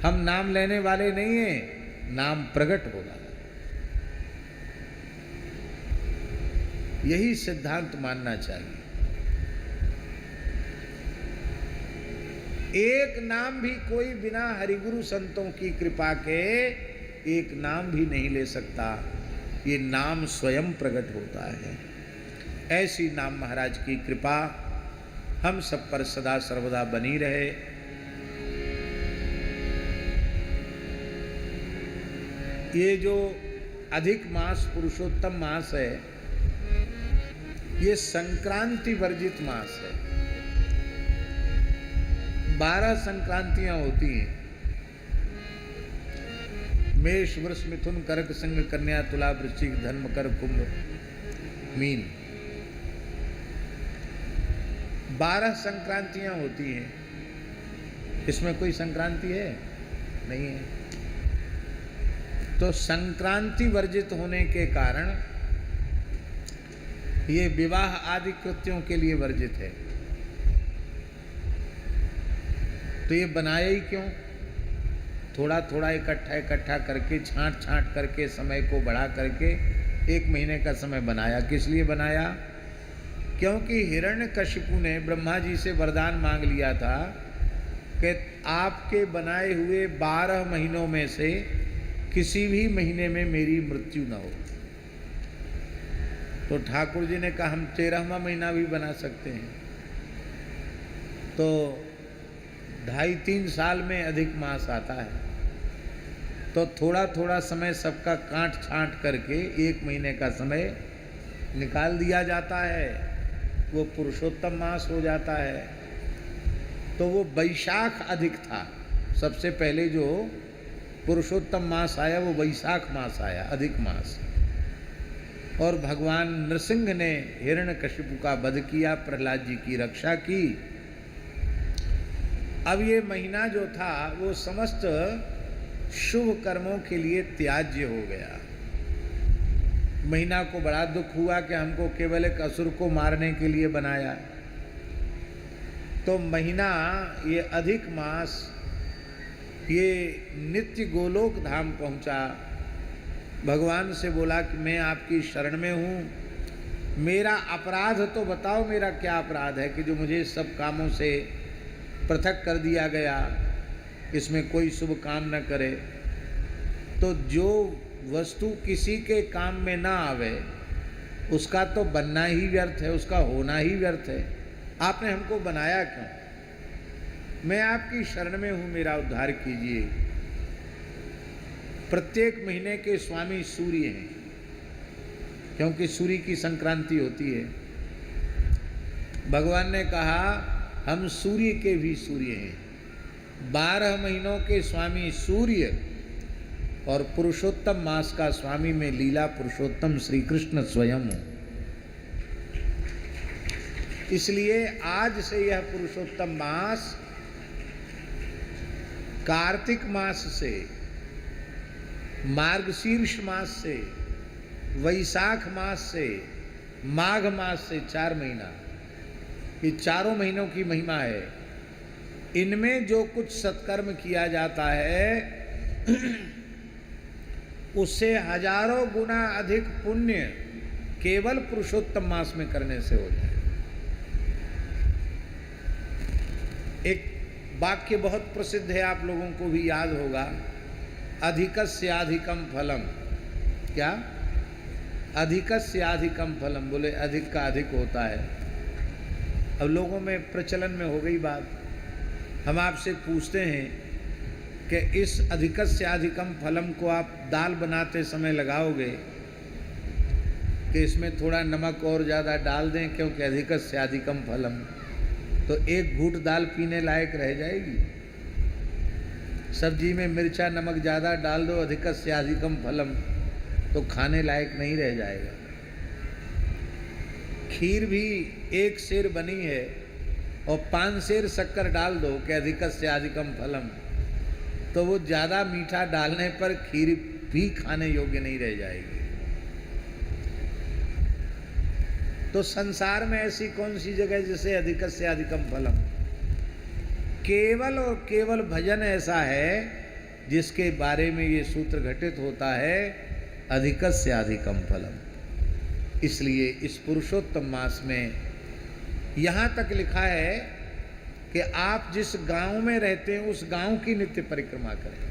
हम नाम लेने वाले नहीं हैं, नाम प्रकट होगा। यही सिद्धांत मानना चाहिए। एक नाम भी कोई बिना हरिगुरु संतों की कृपा के एक नाम भी नहीं ले सकता। ये नाम स्वयं प्रकट होता है। ऐसी नाम महाराज की कृपा हम सब पर सदा सर्वदा बनी रहे। ये जो अधिक मास पुरुषोत्तम मास है, ये संक्रांति वर्जित मास है। 12 संक्रांतियां होती हैं। मेष, वृष, मिथुन, कर्क, सिंह, कन्या, तुला, वृश्चिक, धनु, मकर, कुंभ, मीन। 12 संक्रांतियां होती हैं। इसमें कोई संक्रांति है? नहीं है। तो संक्रांति वर्जित होने के कारण ये विवाह आदि कृत्यों के लिए वर्जित है। तो ये बनाया ही क्यों? थोड़ा थोड़ा इकट्ठा करके, छांट करके, समय को बढ़ा करके 1 महीने का समय बनाया। किस लिए बनाया? क्योंकि हिरण्यकशिपु ने ब्रह्मा जी से वरदान मांग लिया था कि आपके बनाए हुए 12 महीनों में से किसी भी महीने में मेरी मृत्यु न हो। तो ठाकुर जी ने कहा हम 13वां महीना भी बना सकते हैं। तो 2.5-3 साल में अधिक मास आता है। तो थोड़ा थोड़ा समय सबका काट छांट करके 1 महीने का समय निकाल दिया जाता है। वो पुरुषोत्तम मास हो जाता है। तो वो वैशाख अधिक था। सबसे पहले जो पुरुषोत्तम मास आया वो वैशाख मास आया, अधिक मास। और भगवान नृसिंह ने हिरण्यकशिपु का वध किया, प्रहलाद जी की रक्षा की। अब ये महीना जो था वो समस्त शुभ कर्मों के लिए त्याज्य हो गया। महीना को बड़ा दुख हुआ कि हमको केवल एक असुर को मारने के लिए बनाया। तो महीना ये अधिक मास ये नित्य गोलोक धाम पहुंचा। भगवान से बोला कि मैं आपकी शरण में हूँ, मेरा अपराध तो बताओ, मेरा क्या अपराध है कि जो मुझे सब कामों से पृथक कर दिया गया, इसमें कोई शुभ काम न करे। तो जो वस्तु किसी के काम में ना आवे उसका तो बनना ही व्यर्थ है, उसका होना ही व्यर्थ है। आपने हमको बनाया क्यों? मैं आपकी शरण में हूँ, मेरा उद्धार कीजिए। प्रत्येक महीने के स्वामी सूर्य हैं, क्योंकि सूर्य की संक्रांति होती है। भगवान ने कहा हम सूर्य के भी सूर्य हैं। 12 महीनों के स्वामी सूर्य और पुरुषोत्तम मास का स्वामी में लीला पुरुषोत्तम श्री कृष्ण स्वयं हो। इसलिए आज से यह पुरुषोत्तम मास कार्तिक मास से, मार्गशीर्ष मास से, वैशाख मास से, माघ मास से 4 महीना, ये चारों महीनों की महिमा है। इनमें जो कुछ सत्कर्म किया जाता है उससे हजारों गुना अधिक पुण्य केवल पुरुषोत्तम मास में करने से हो जाए। एक वाक्य बहुत प्रसिद्ध है, आप लोगों को भी याद होगा, अधिकस्याधिकम फलम। क्या? अधिकस्याधिकम फलम, बोले अधिक का अधिक होता है। अब लोगों में प्रचलन में हो गई बात। हम आपसे पूछते हैं कि इस अधिकस्याधिकम फलम को आप दाल बनाते समय लगाओगे कि इसमें थोड़ा नमक और ज़्यादा डाल दें, क्योंकि अधिकस्याधिकम फलम, तो 1 घूंट दाल पीने लायक रह जाएगी। सब्जी में मिर्चा नमक ज़्यादा डाल दो, अधिकस्याधिकम फलम, तो खाने लायक नहीं रह जाएगा। खीर भी 1 सेर बनी है और 5 सेर शक्कर डाल दो कि अधिकस्याधिकम फलम, तो वो ज़्यादा मीठा डालने पर खीर भी खाने योग्य नहीं रह जाएगी। तो संसार में ऐसी कौन सी जगह जिसे अधिकस्याधिकम फलम? केवल और केवल भजन ऐसा है जिसके बारे में ये सूत्र घटित होता है, अधिकस्य अधिकम फलम। इसलिए इस पुरुषोत्तम मास में यहाँ तक लिखा है कि आप जिस गांव में रहते हैं उस गांव की नित्य परिक्रमा करें,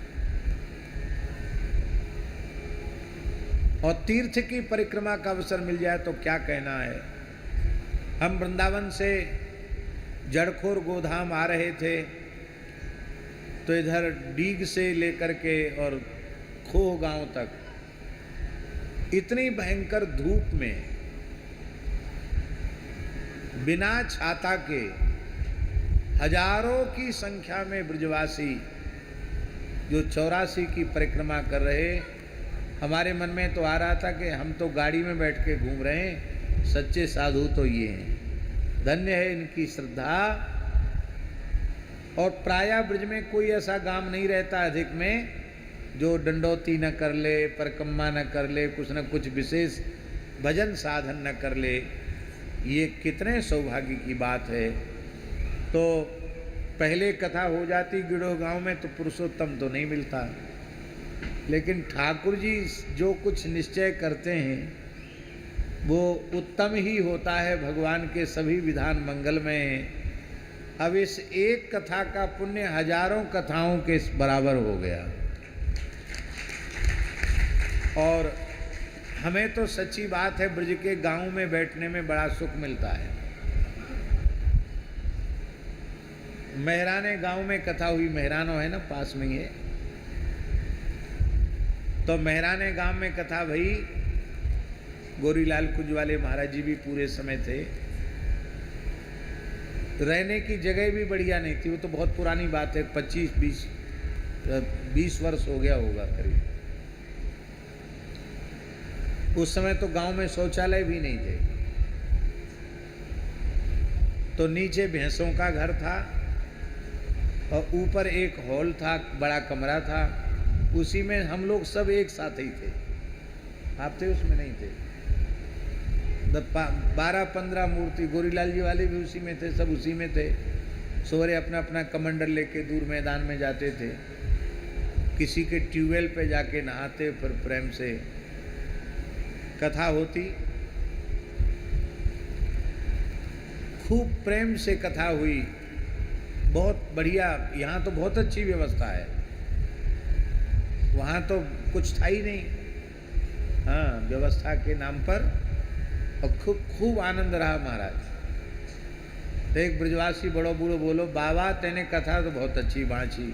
और तीर्थ की परिक्रमा का अवसर मिल जाए तो क्या कहना है। हम वृंदावन से जड़खोर गोधाम आ रहे थे तो इधर डीग से लेकर के और खोह गांव तक इतनी भयंकर धूप में बिना छाता के हजारों की संख्या में ब्रजवासी जो 84 की परिक्रमा कर रहे, हमारे मन में तो आ रहा था कि हम तो गाड़ी में बैठ के घूम रहे हैं, सच्चे साधु तो ये हैं, धन्य है इनकी श्रद्धा। और प्रायः ब्रज में कोई ऐसा गांव नहीं रहता अधिक में जो डंडौती न कर ले, परिक्रमा न कर ले, कुछ न कुछ विशेष भजन साधन न कर ले। ये कितने सौभाग्य की बात है। तो पहले कथा हो जाती गिड़ोह गांव में तो पुरुषोत्तम तो नहीं मिलता, लेकिन ठाकुर जी जो कुछ निश्चय करते हैं वो उत्तम ही होता है। भगवान के सभी विधान मंगलमय हैं। अब इस एक कथा का पुण्य हजारों कथाओं के बराबर हो गया। और हमें तो सच्ची बात है ब्रज के गांव में बैठने में बड़ा सुख मिलता है। मेहराने गांव में कथा हुई, मेहरानो है ना पास में ही है, तो मेहराने गांव में कथा भई। गोरीलाल कुंज वाले महाराज जी भी पूरे समय थे। रहने की जगह भी बढ़िया नहीं थी। वो तो बहुत पुरानी बात है, 25-20 वर्ष हो गया होगा करीब। उस समय तो गांव में शौचालय भी नहीं थे। तो नीचे भैंसों का घर था और ऊपर एक हॉल था, बड़ा कमरा था। उसी में हम लोग सब एक साथ ही थे। आप थे उसमें? नहीं थे। 12-15 मूर्ति, गोरीलाल जी वाले भी उसी में थे, सब उसी में थे। सवेरे अपना अपना कमंडल लेके दूर मैदान में जाते थे। किसी के ट्यूबवेल पे जाके नहाते, फिर प्रेम से कथा होती। खूब प्रेम से कथा हुई, बहुत बढ़िया। यहाँ तो बहुत अच्छी व्यवस्था है, वहाँ तो कुछ था ही नहीं। हाँ, व्यवस्था के नाम पर। और खूब आनंद रहा महाराज। तो एक ब्रजवासी बड़ो बूढ़ो बोलो, बाबा तेने कथा तो बहुत अच्छी बाँची,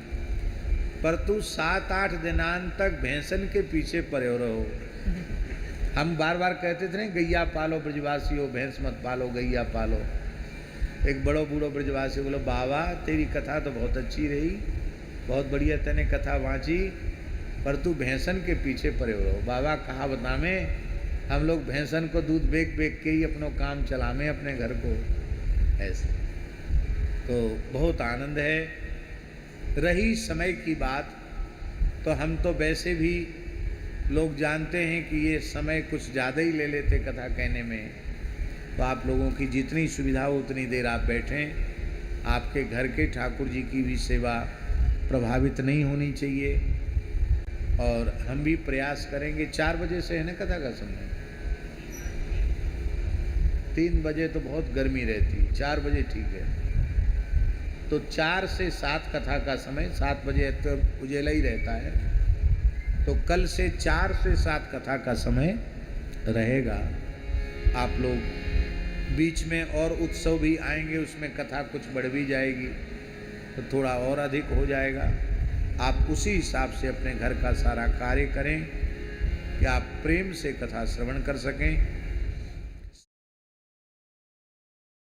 पर तू 7-8 दिनांत तक भैंसन के पीछे पड़े रहो। हम बार बार कहते थे ना, गैया पालो ब्रजवासी हो, भैंस मत पालो, गैया पालो। एक बड़ो बूढ़ो ब्रजवासी बोलो, बाबा तेरी कथा तो बहुत अच्छी रही, बहुत बढ़िया तेने कथा वाँची, पर तू भैंसन के पीछे पड़े रहो। बाबा कहा बतामे, हम लोग भैंसन को दूध बेच के ही अपनो काम चलामे अपने घर को। ऐसे तो बहुत आनंद है। रही समय की बात, तो हम तो वैसे भी लोग जानते हैं कि ये समय कुछ ज़्यादा ही ले लेते कथा कहने में। तो आप लोगों की जितनी सुविधा हो उतनी देर आप बैठें। आपके घर के ठाकुर जी की भी सेवा प्रभावित नहीं होनी चाहिए। और हम भी प्रयास करेंगे। 4 बजे से है ना कथा का समय? 3 बजे तो बहुत गर्मी रहती, 4 बजे ठीक है। तो 4 से 7 कथा का समय, 7 बजे तो उजेला ही रहता है। तो कल से 4 से 7 कथा का समय रहेगा। आप लोग बीच में और उत्सव भी आएंगे, उसमें कथा कुछ बढ़ भी जाएगी तो थोड़ा और अधिक हो जाएगा। आप उसी हिसाब से अपने घर का सारा कार्य करें कि आप प्रेम से कथा श्रवण कर सकें।